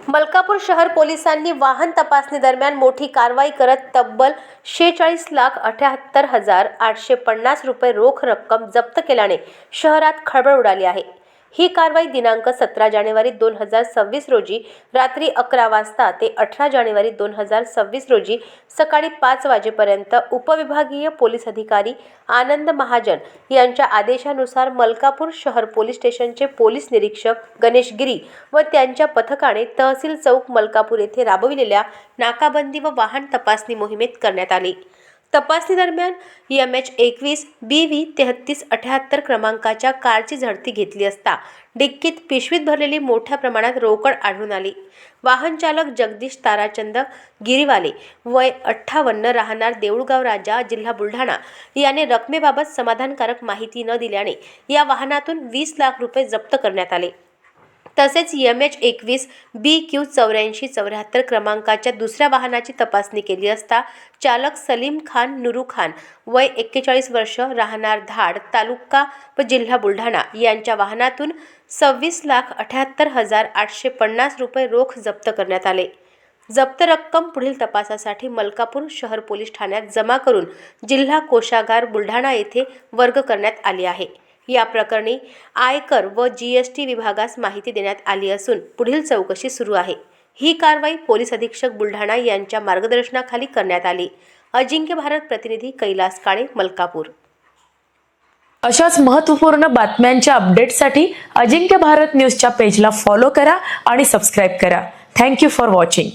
मलकापूर शहर पोलिसांनी वाहन तपासणी दरम्यान मोठी कारवाई करत तब्बल 46,78,850 रुपये रोख रक्कम जप्त केल्याने शहरात खळबळ उडाली आहे। ही कारवाई दिनांक 17 जानेवारी 2026 रोजी रात्री 11 वाजता ते 18 जानेवारी 2026 रोजी सकाळी 5 वाजेपर्यंत उपविभागीय पोलीस अधिकारी आनंद महाजन यांच्या आदेशानुसार मलकापूर शहर पोलीस स्टेशनचे पोलीस निरीक्षक गणेश गिरी व त्यांच्या पथकाने तहसील चौक मलकापूर येथे राबविलेल्या नाकाबंदी व वाहन तपासणी मोहिमेत करण्यात आली। तपासणी दरम्यान MH21 BV 3378 क्रमांकाच्या कारची झडती घेतली असता डिक्कीत पिशवीत भरलेली मोठ्या प्रमाणात रोकड आढळून आली। वाहन चालक जगदीश ताराचंद गिरीवाले वय 58 राहणार देऊळगाव राजा जिल्हा बुलढाणा याने रकमेबाबत समाधानकारक माहिती न दिल्याने या वाहनातून 20 लाख रुपये जप्त करण्यात आले। तसेच MH21 BQ 8474 क्रमांकाच्या दुसऱ्या वाहनाची तपासणी केली असता चालक सलीम खान नुरू खान वय 41 वर्ष राहणार धाड तालुका व जिल्हा बुलढाणा यांच्या वाहनातून 26,78,850 रुपये रोख जप्त करण्यात आले। जप्त रक्कम पुढील तपासासाठी मलकापूर शहर पोलीस ठाण्यात जमा करून जिल्हा कोषागार बुलढाणा येथे वर्ग करण्यात आली आहे। या प्रकरणी आयकर व GST विभागास माहिती देण्यात आली असून पुढील चौकशी सुरू आहे। ही कारवाई पोलीस अधीक्षक बुलढाणा यांच्या मार्गदर्शनाखाली करण्यात आली। अजिंक्य भारत प्रतिनिधी कैलास काळे, मलकापूर। अशाच महत्त्वपूर्ण बातम्यांच्या अपडेटसाठी अजिंक्य भारत न्यूजच्या पेजला फॉलो करा आणि सबस्क्राइब करा। Thank you for watching.